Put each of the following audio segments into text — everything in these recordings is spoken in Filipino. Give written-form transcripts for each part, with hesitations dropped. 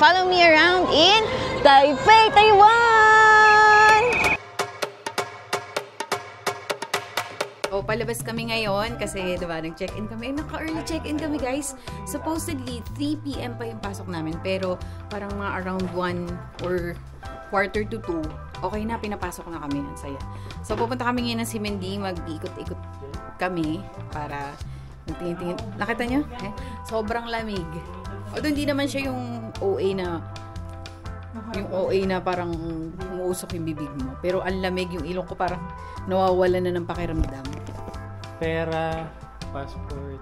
Follow me around in Taipei, Taiwan! So, palabas kami ngayon kasi diba, nag-check-in kami. Naka-early check-in kami, guys. Supposedly, 3 PM pa yung pasok namin. Pero parang mga around 1 or quarter to 2, okay na, pinapasok na kami. Ang saya. So, pupunta kami ngayon ng Ximending. Mag-ikot-ikot kami para magtingin-tingin. Nakita nyo? Sobrang lamig. Although hindi naman siya yung OA na parang umuusok yung bibig mo. Pero ang lamig, yung ilong ko parang nawawala na ng pakiramdam. Pera, passport.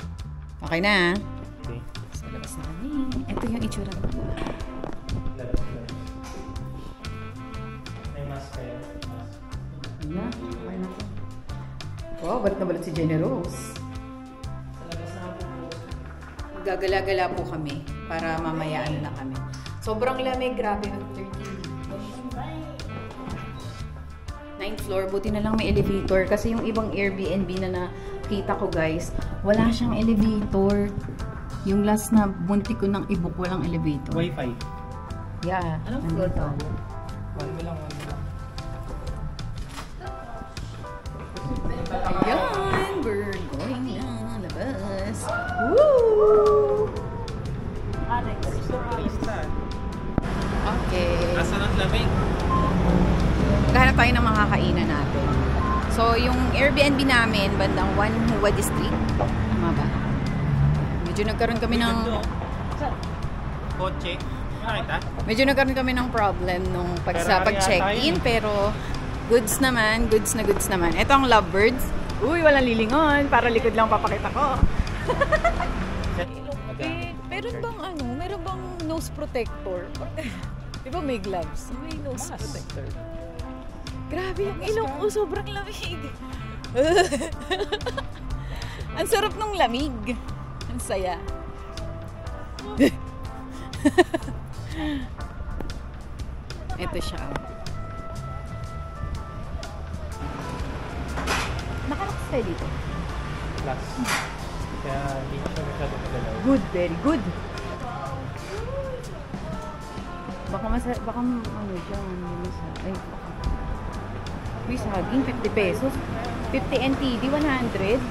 Okay na. Okay. So, labas na kami. Ito yung itsura ko. May mask kayo? Ayan. Okay na po. Wow, ba't na balat si Jenny Rose? Gagala-gala po kami para mamaya ano na kami. Sobrang lamig, grabe. 9th floor, buti na lang may elevator. Kasi yung ibang Airbnb na nakita ko, guys, wala siyang elevator. Yung last na bunti ko ng i-book, walang elevator. Wi-Fi? Yeah, anong floor to? 1 lang. Ayan, we're going na labas. Woo! Okay. Asan ang lamig? Maghanap tayo ng makakainan natin. So, yung Airbnb namin, bandang Wanhua District. Tama ba? Medyo nagkaroon kami ng... Kotse? Nakita? Medyo nagkaroon kami ng problem nung pag-check-in. Pero, goods naman. Goods na goods naman. Ito ang lovebirds. Uy, walang lilingon. Para likod lang papakita ko. Meron bang meron bang nose protector? Di ba may gloves? May nose protector. Grabe yung ilong ko, sobrang lamig. Ang sarap nung lamig. Ang saya. Ito siya. Nakarakas tayo dito. Plus. Kaya hindi na siya masyadong magalaw. Good, very good. Baka ano dyan, ay, baka. Uy, saging, 50 pesos. 50 NTD, 100.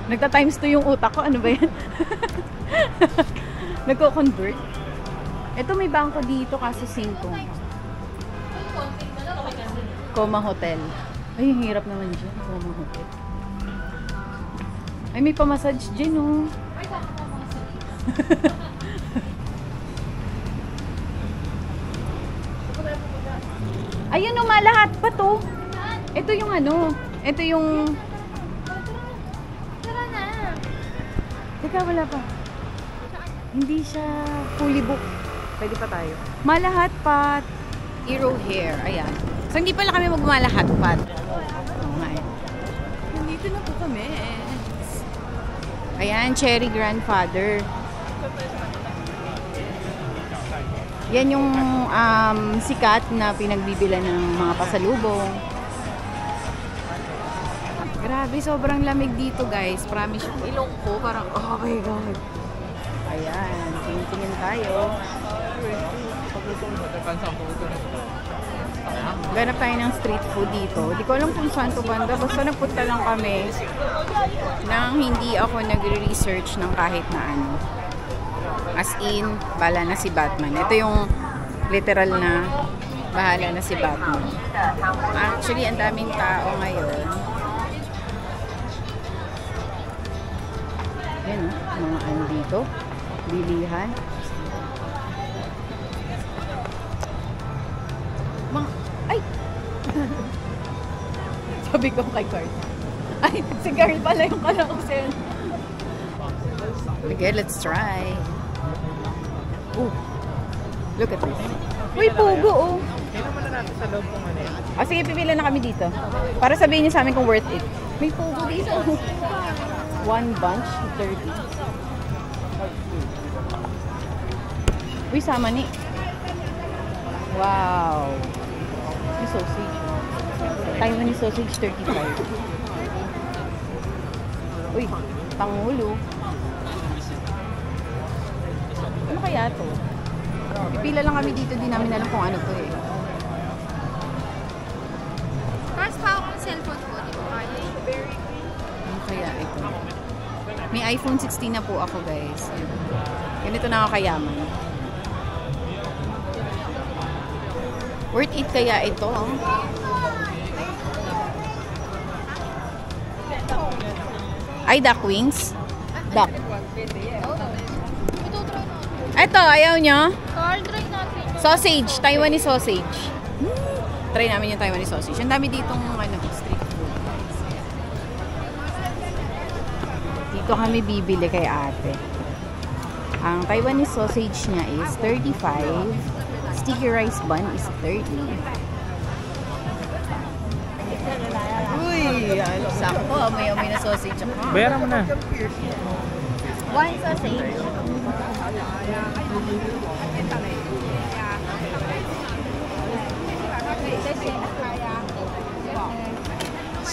Nagta-times 2 yung utak ko, ano ba yan? Nagko-convert. Ito may bangko dito, kaso 5. Coma Hotel. Ay, ang hirap naman dyan. Coma Hotel. Ay, may pamassage dyan, oh. Ayun, oh, malahat pa to. Ito yung ito yung... Tara na. Teka, wala pa. Hindi siya fully booked. Pwede pa tayo. Malahat pa. Hero hair. Ayan. So, hindi pala kami magmalahat pa. Oo nga eh. Nandito na po kami. Ayan, Cherry Grandfather. Yan yung sikat na pinagbibilan ng mga pasalubong. Grabe, sobrang lamig dito, guys. Promise yung ilong ko, parang, oh my God. Ayan, tingin tayo. Ganap tayo ng street food dito. Di ko alam kung saan to banda. Basta nagpunta lang kami nang hindi ako nagre-research ng kahit na ano. As in, bahala na si Batman. Ito yung literal na bahala na si Batman. Actually, ang daming tao ngayon. Yan o, mga ano dito. Bilihan. Ay! Sabi ko kay Carl. Ay, si Carl pala yung kalausin. Okay, let's try. Oh, look at this. Uy, pugo, oh. Hindi naman na natin sa loob kung ano yan. Sige, pipila na kami dito. Para sabihin niyo sa amin kung worth it. May pugo dito. 1 bunch, 30. Uy, sama ni. Wow. Yung sausage. Taiwanese sausage, 35. Uy, pangulo. Ano kaya to? Pipila lang kami dito, di namin alam kung ano to eh. Tapos pa ako ng cellphone ko, di ba kaya? Ano kaya ito? May iPhone 16 na po ako guys. Ganito na ako kayaman. Worth it kaya ito? Ay, duck wings? Duck. Ito, ayaw nyo? Try natin. Sausage. Taiwanese sausage. Try namin yung Taiwanese sausage. Ang dami ditong street food. Dito kami bibili kay ate. Ang Taiwanese sausage niya is 35. Sticky rice bun is 30. Uy! Sakto. Amoy-amoy na sausage ako. Bayaran mo na. One sausage.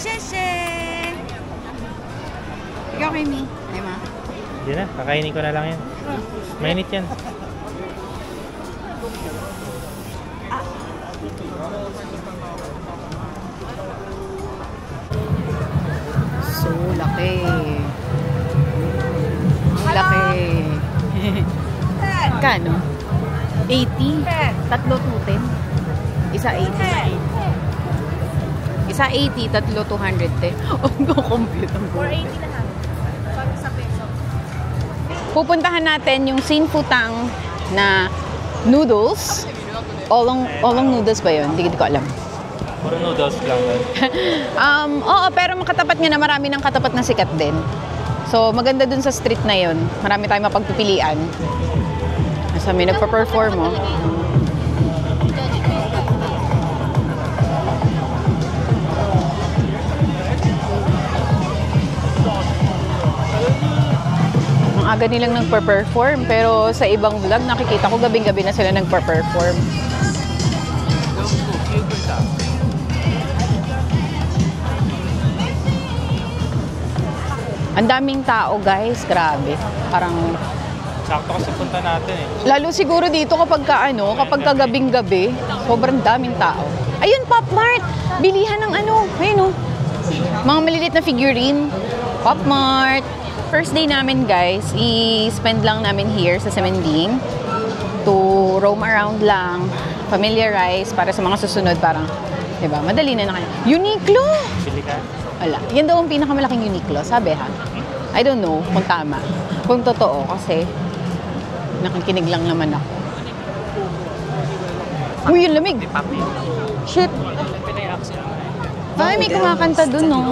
Sheshe! Ikaw kay me. Ay ma. Hindi na, kakainin ko na lang yan. Mainit yan. So, laki. Ang laki. Kano? 80? Tatlo 210? Isa 80? Isa 80, tatlo 200 eh. Oh, no-compute ang 480 lahat. Pag sa peso. Pupuntahan natin yung Sinfutang na noodles. Olong noodles ba yun? Hindi ko alam. Puro noodles lang. Oo, pero makatapat nga na marami ng katapat na sikat din. So, maganda dun sa street na yun. Marami tayong mapagpipilian. Nasa may nagpa-perform, oh. Ang aga nilang nagpa-perform, pero sa ibang vlog, nakikita ko gabing-gabi na sila nagpa-perform. Ang daming tao, guys. Grabe. Parang... Sakto kasi punta natin eh. Lalo siguro dito kapag kagabing-gabi, sobrang daming tao. Ayun, Pop Mart! Bilihan ng ano. Ayun, oh. Mga maliliit na figurine. Pop Mart. First day namin, guys, i-spend lang namin here sa Semending to roam around lang, familiarize para sa mga susunod. Parang, diba, madali na kayo. Uniqlo! Pili ka? Wala. Yan daw ang pinakamalaking Uniqlo, sabi ha. I don't know kung tama. Kung totoo, kasi nakikinig lang naman ako. Uy, yung lamig! Shit! Ay, may kumakanta dun, no?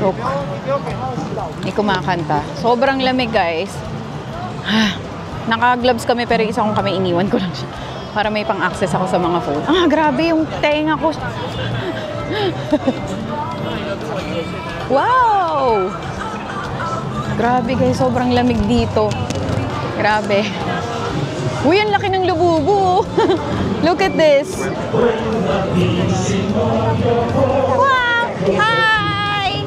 Look. May kumakanta. Sobrang lamig, guys. Naka-gloves kami, pero isa kong kami iniwan ko lang siya. Para may pang-access ako sa mga phone. Grabe yung tenga ko. Wow! Grabe, guys. Sobrang lamig dito. Grabe. Uy, ang laki ng lububu. Look at this. Wow! Hi!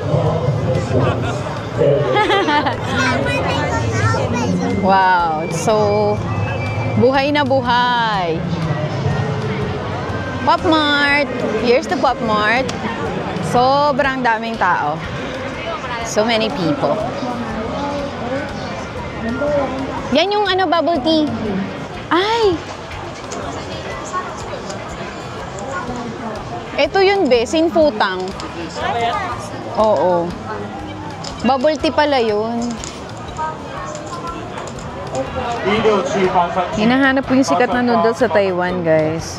Wow. So, buhay na buhay. Pop Mart. Here's the Pop Mart. Sobrang daming tao. So many people. Yan yung ano, bubble tea. Ay! Ito yun, be. Sinfutang. Oo. Bubble tea pala yun. Hinahanap ko yung sikat na noodles sa Taiwan, guys.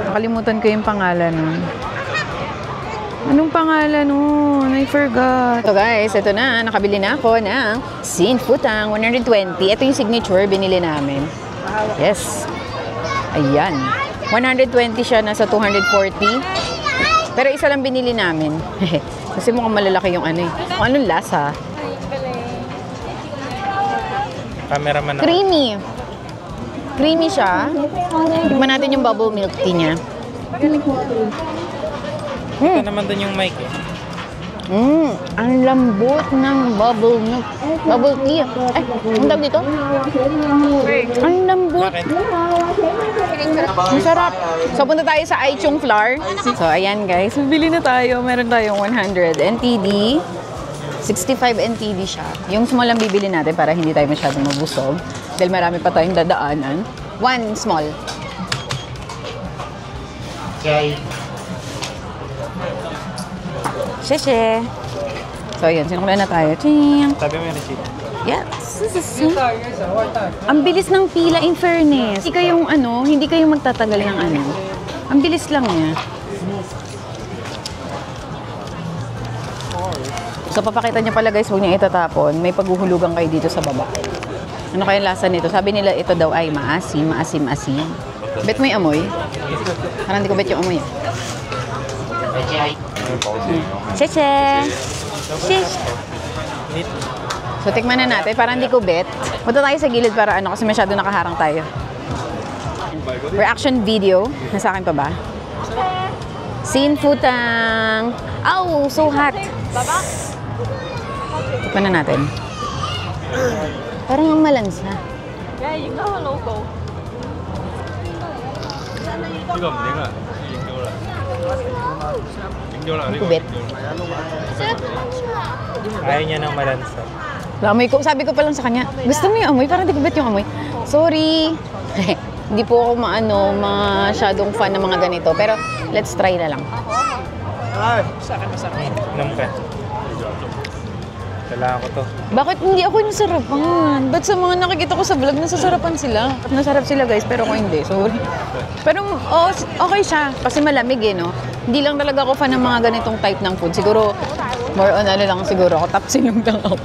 Nakalimutan ko yung pangalan nun. Anong pangalan nun? I forgot. So guys, ito na. Nakabili na ako ng Sinfutang 120. Ito yung signature binili namin. Yes. Ayan. 120 siya, nasa 240. Pero isa lang binili namin. Kasi mukhang malalaki yung ano eh. Kung anong lasa? Cameraman na. Creamy. Creamy siya. Tignan natin yung bubble milk tea niya. Ito naman dun yung mic eh. Ang lambot ng bubble milk. Bubble tea. Ay, ang tawag dito? Ang lambot. Ang sarap. So, punta tayo sa Aichung Flour. So, ayan guys. Bili na tayo. Meron tayong 100 NTD. 65 NTD siya. Yung small ang bibili natin para hindi tayo masyadong mabusog. Dahil marami pa tayong dadaanan. 1 small. Okay. Sheshe. So, yun. Sinukla na tayo. Ching. Sabi mo yung receipt. Yes. Ang bilis ng pila in fairness. Hindi kayo magtatagal ng ano. Ang bilis lang niya. So, papakita niya pala guys, huwag niya itatapon. May paghuhulugan kayo dito sa baba. Ano kaya lasa nito? Sabi nila ito daw ay maasim, asim. Bet mo yung amoy? Parang hindi ko bet yung amoy. Cheche! Shish! So, tikman na natin. Parang hindi ko bet. Punta tayo sa gilid para kasi masyado nakaharang tayo. Reaction video. Nasa akin pa ba? Sin futang. Oh, so hot. Tikman na natin. Parang ang malansa. Kubet. Ayaw niya ng malansa. Amoy ko, sabi ko pa lang sa kanya, gusto mo yung amoy? Parang di ko bet yung amoy. Sorry. Hindi po ako masyadong fan ng mga ganito. Pero let's try na lang. Inom ka. Kailangan ko to. Bakit hindi ako nasarapan? Ba't sa mga nakikita ko sa vlog, nasasarapan sila? Nasarap sila guys, pero ako hindi. Sorry. Pero okay siya. Kasi malamig no? Hindi lang talaga ako fan ng mga ganitong type ng food. Siguro, more on lang siguro ako. Tapsilog lang ako.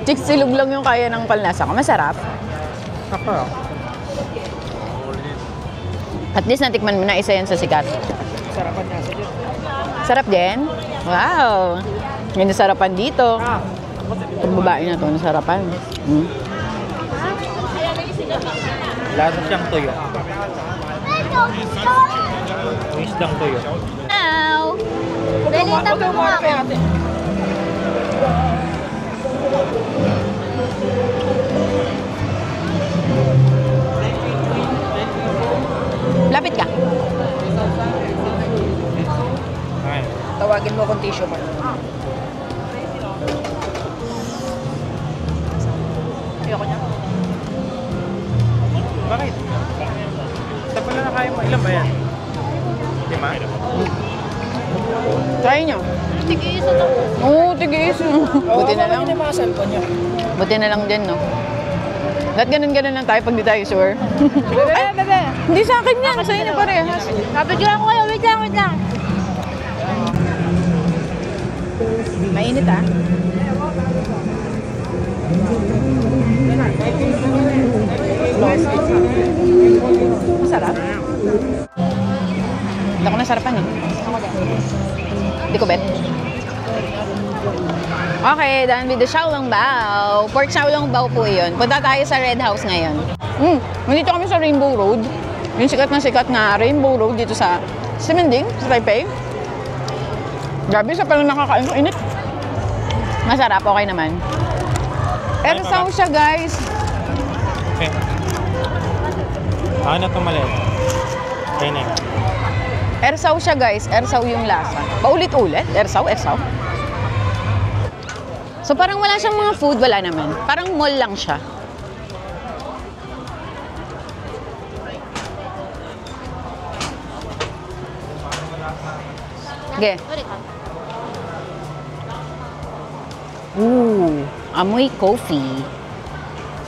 Chiksilog lang yung kaya ng palnasa ko. Masarap. Ako. At least natikman mo na, isa yan sa sikat. Sarapan niya sa dyan. Sarap din? Wow! May nasarapan dito. Itong babae na to, nasarapan. Lasa siyang tuyo. Wish lang tuyo. Ow! Dalitan mo nga ako. Lapit ka. Ay. Tawagin mo kung tissue mo. Ayoko niya. Bakit? Sa pala na kaya mo. Ilan ba yan? 5? Try nyo. Tigis ito. Oo, tigis. Buti na lang. Buti na lang din, no? Lahat ganun-ganun lang tayo pag di tayo sure. Ay, bebe. Hindi sa akin yan. Sa'yo na parehas. Nabigyan ko kayo. Wait lang. Mainit, ah. Masarap. Hindi ako nasarapan, eh. Hindi ko bet. Okay, done with the xiaolongbao. Pork xiaolongbao po yun. Punta tayo sa Red House ngayon. Nandito kami sa Rainbow Road. Yung sikat na Rainbow Road dito sa Simending, sa Taipei. Grabe, sa palang nakakain ko. Init. Masarap, okay naman. Ersaw siya, guys. Okay. Ano ito maliit? Okay na. Ersaw siya, guys. Ersaw yung lasa. Paulit-ulit. Ersaw. So, parang wala siyang mga food. Wala naman. Parang mall lang siya. Okay. Amoy coffee.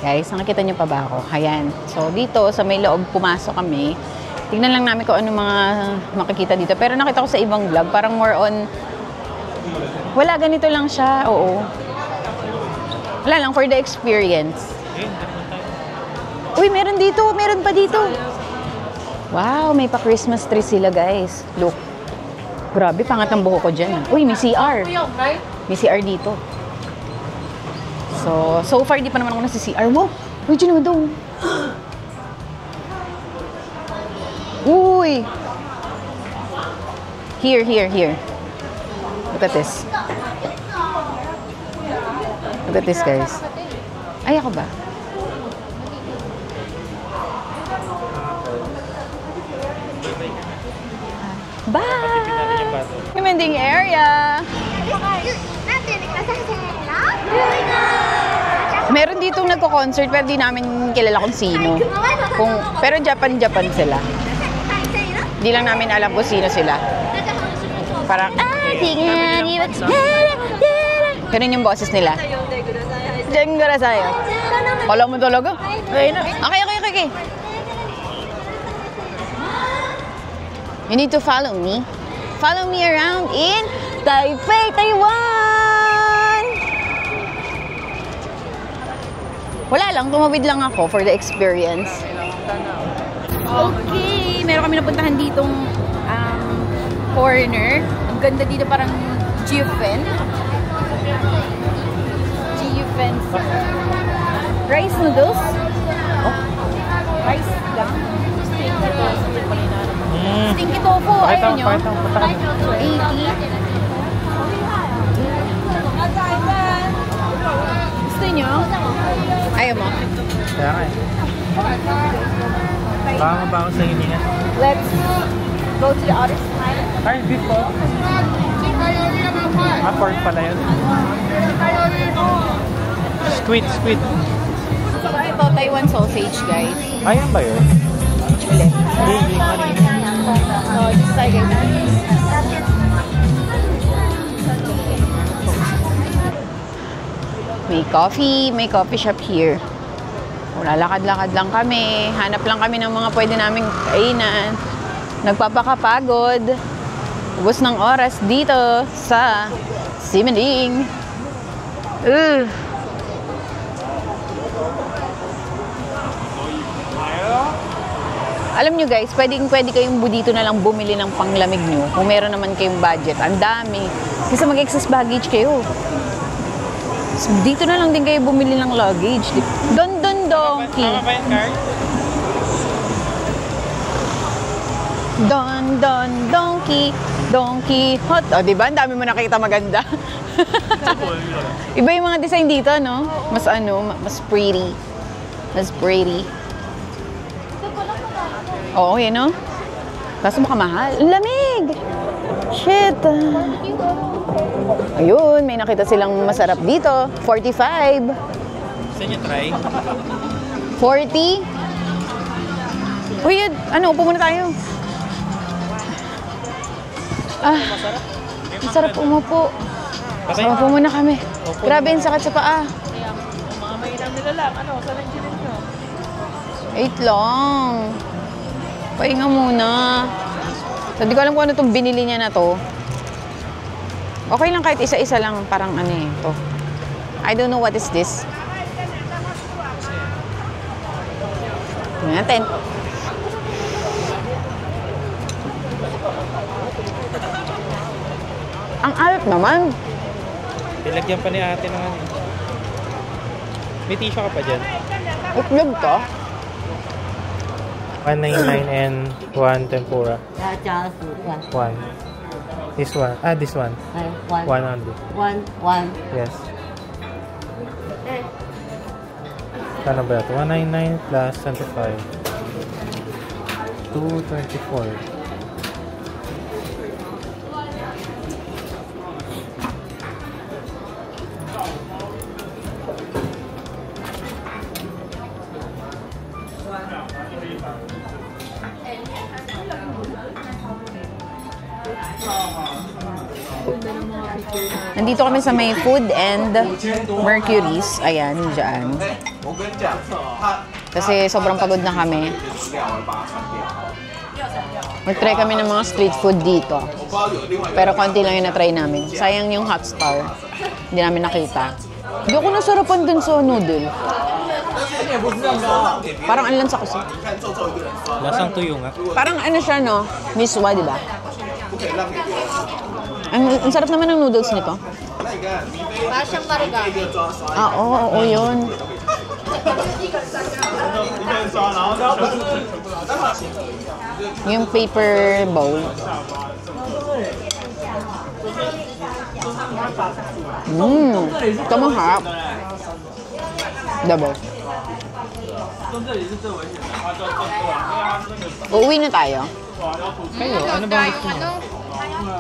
Guys, nakikita niyo pa ba ako? Ayan. So, dito sa may loob, pumasok kami. Tignan lang namin kung ano mga makikita dito. Pero nakita ko sa ibang vlog, parang more on, wala, ganito lang siya. Oo. Wala lang, for the experience. Uy, meron dito. Meron pa dito. Wow, may pa Christmas tree sila, guys. Look. Grabe, pangat ang buho ko dyan. Uy, may CR. May CR dito. So far, di pa naman ako nasa CR. Wow! Uy, dyan naman daw. Uy! Here. Look at this. Look at this, guys. Ay, ako ba? Bye! Recommending area! Meron ditong nagko-concert pero di namin kilala kung sino. Pero Japan sila. Di lang namin alam kung sino sila. Parang, ganun yung boses nila. Jengara sayo. Kala mo talaga? Okay. You need to follow me. Follow me around in Taipei, Taiwan! Wala lang, tumawid lang ako for the experience. Okay, meron kami napuntahan ditong corner. Ang ganda dito, parang Jiufen. Rice noodles. Rice lang. Stinky tofu. Ayaw nyo? 80. Gusto nyo? Ayaw mo? Kaya nga eh. Baka ba ako sa hiningan? Let's go to the other side. Ay, beef po. Pork pala yun. Squid. Ito, Taiwan sausage, guys. Ayan ba yun? Ulit. Hindi. So, this side, guys. May coffee shop here. Lalakad-lakad lang kami. Hanap lang kami ng mga pwede naming kainan. Nagpapakapagod. Ubos ng oras dito sa Ximending. Alam nyo guys, pwede kayong dito na lang bumili ng panglamig nyo. Kung meron naman kayong budget. Ang dami. Kasi mag-excess baggage kayo. So, dito na lang din kayo bumili ng luggage. Don Donki. Tama ba yung card? Don Donkey Hot. O, diba? Ang dami mo nakita maganda. Iba yung mga design dito, no? Mas pretty. Mas pretty. Oo, yun, no? Kaso makamahal. Lamig! Shit! Ayun, may nakita silang masarap dito. 45. Gusto nyo try? 40? Uy, upo muna tayo. Masarap umupo. Umupo muna kami. Grabe, ang sakit sa paa. Mga mainam nila lang. Saan ang gilid nyo? 8 lang. Pahinga muna. So, di ko alam kung ano itong binili niya na to. Okay lang kahit isa-isa lang. Parang to. I don't know what is this. Natin. Ang alat naman. Ilagyan pa ni ate naman. May tissue ka pa dyan. Itlog to. 199 and 1 tempura. 1. This one. This one. 1 only. 1. Yes. Kano ba ito? 199 plus 25. 224. Nandito kami sa may Food and Mercury's. Ayan, dyan. Kasi sobrang pagod na kami. Mag-try kami ng mga street food dito. Pero konti lang yung na-try namin. Sayang yung Hot Star. Hindi namin nakita. Hindi ako nasarapan dun sa noodle. Parang ang lansa kasi. Lasang tuyo nga. Parang siya, no? Miswa, di ba? Ang sarap naman ng noodles nito. Para siyang marigami. Oo, yun. Yung paper bowl. Ito masarap. Double. Uuwi na tayo. Kayo, ano ba gusto mo?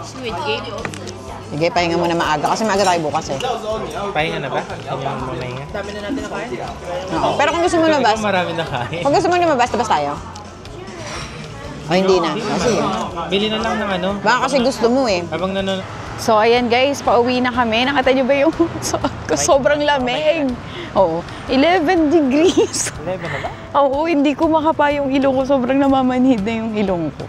Squid Game. Sige, pahinga muna maaga. Kasi maaga tayo bukas eh. Pahinga na ba? Kanya mo pahinga? Dami na natin nakain. Oo. Pero kung gusto mo lumabas, Ikaw marami na kain. kung gusto mo lumabas, labas tayo. O hindi na. O, sige. Bili na lang ng ano. Baka kasi gusto mo eh. Habang nanonood. So, ayan guys, pauwi na kami. Nakita nyo ba yung sobrang lamig? Oo. 11 degrees. 11 na ba? Oo, hindi ko makapa yung ilong ko. Sobrang namamanhid na yung ilong ko.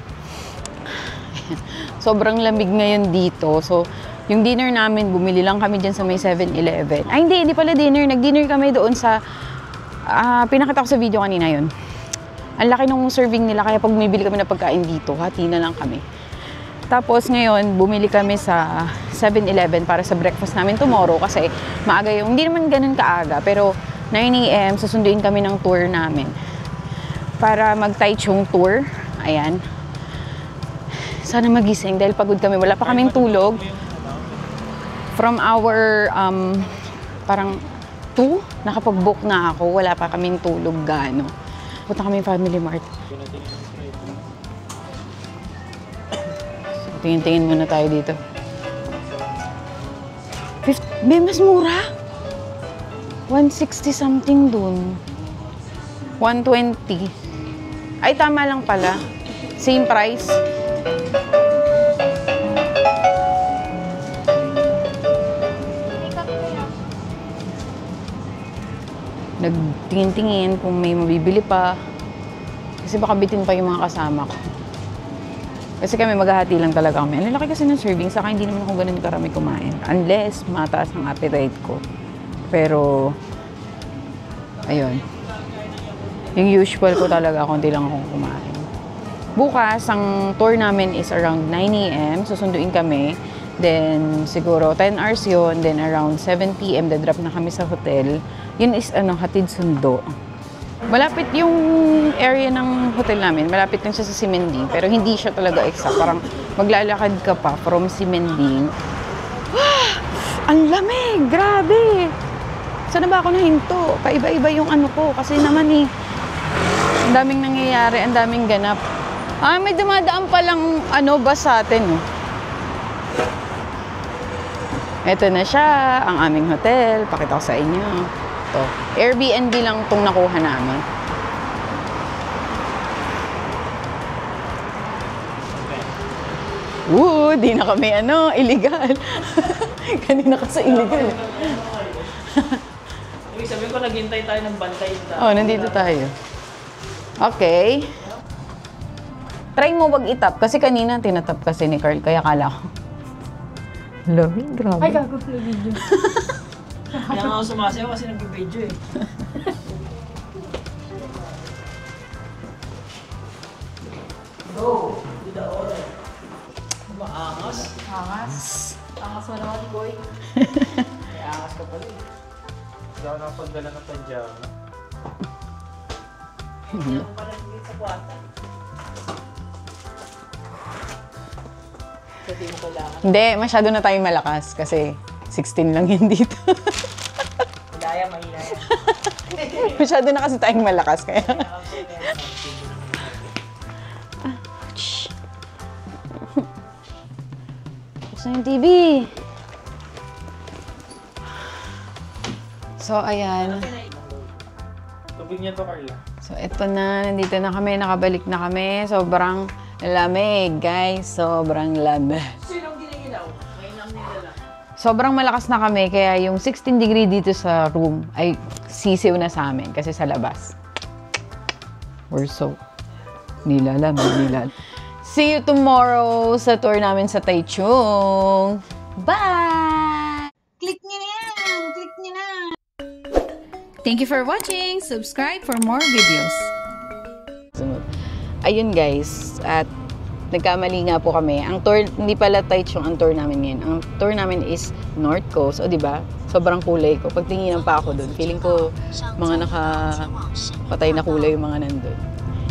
Sobrang lamig ngayon dito. So, yung dinner namin, bumili lang kami dyan sa may 7-Eleven. Ay, hindi pala dinner. Nag-dinner kami doon sa... pinakita ko sa video kanina yun. Ang laki ng serving nila, kaya pag bumibili kami ng pagkain dito, hati na lang kami. Tapos ngayon, bumili kami sa 7-Eleven para sa breakfast namin tomorrow kasi maaga yung, hindi naman ganun kaaga, pero 9 AM, susunduin kami ng tour namin. Para mag-Taichung tour. Ayan. Sana magising dahil pagod kami. Wala pa kaming tulog. From our, parang 2, nakapag-book na ako. Wala pa kaming tulog gaano. Punta kami Family Mart. Tingin-tingin muna tayo dito. May mas mura? 160 something dun. 120. Ay, tama lang pala. Same price. Nagtingin-tingin kung may mabibili pa. Kasi baka bitin pa yung mga kasama ko. Kasi kami maghahati lang talaga kami. Ang lalaki kasi ng serving, saka hindi naman ako ganun karami kumain. Unless mataas ang appetite ko. Pero, ayun. Yung usual ko talaga, konti lang akong kumain. Bukas, ang tour namin is around 9 AM. Susunduin kami. Then, siguro 10 hours yun. Then, around 7 PM, dadrop na kami sa hotel. Yun is, hatid sundo. Malapit yung area ng hotel namin. Malapit lang siya sa Simending. Pero hindi siya talaga exact. Parang maglalakad ka pa from Simending. Ang lamig! Grabe! Saan ba ako nahinto? Paiba-iba yung ano ko. Kasi naman ang daming nangyayari, ang daming ganap. May dumadaan palang bus sa atin. Ito na siya, ang aming hotel. Pakita ko sa inyo. Ito. Airbnb lang itong nakuha namin. Di na kami illegal. Kanina kasi illegal. Ibig sabihin ko, naghintay tayo ng bantay. Nandito tayo. Okay. Try mo wag itap. Kasi kanina tinatap kasi ni Carl. Kaya kala ko. Lamig, grabe. Ay, gago na video. Kaya nga ako sumasayaw kasi nag-video eh. Go! With the order. Maangas? Angas. Angas mo naman, boy. May angas ka pala eh. Hindi ako nakapagdala ng pajama. Hindi ako pala nagiging sa kwarta. Sabi mo kailangan. Hindi, masyado na tayong malakas kasi 16 lang yun dito. Madaya, mahina yan. Masyado na kasi tayong malakas kaya. Buksan yung TV. So, ayan. Tubig niya to, Carla. So, eto na. Nandito na kami. Nakabalik na kami. Sobrang lamig, guys. Sobrang lamig. Sinong ginigilaw? Ngayon lang nila. Sobrang malakas na kami. Kaya yung 16 degree dito sa room ay sisiw na sa amin. Kasi sa labas. We're so nilalamig. See you tomorrow sa tour namin sa Taichung. Bye! Click nyo na yan! Click nyo na! Thank you for watching. Subscribe for more videos. Ayun guys, at nagkamali nga po kami. Ang tour, hindi pala Taichung ang tour namin ngayon. Ang tour namin is North Coast. O diba? Sobrang kulay ko. Pagtinginan pa ako doon, feeling ko mga nakapatay na kulay yung mga nandun.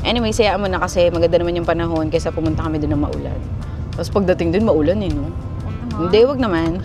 Anyway, sayaan mo na kasi maganda naman yung panahon kaysa pumunta kami doon ng maulan. Tapos pagdating doon, maulan no? Hindi, wag naman.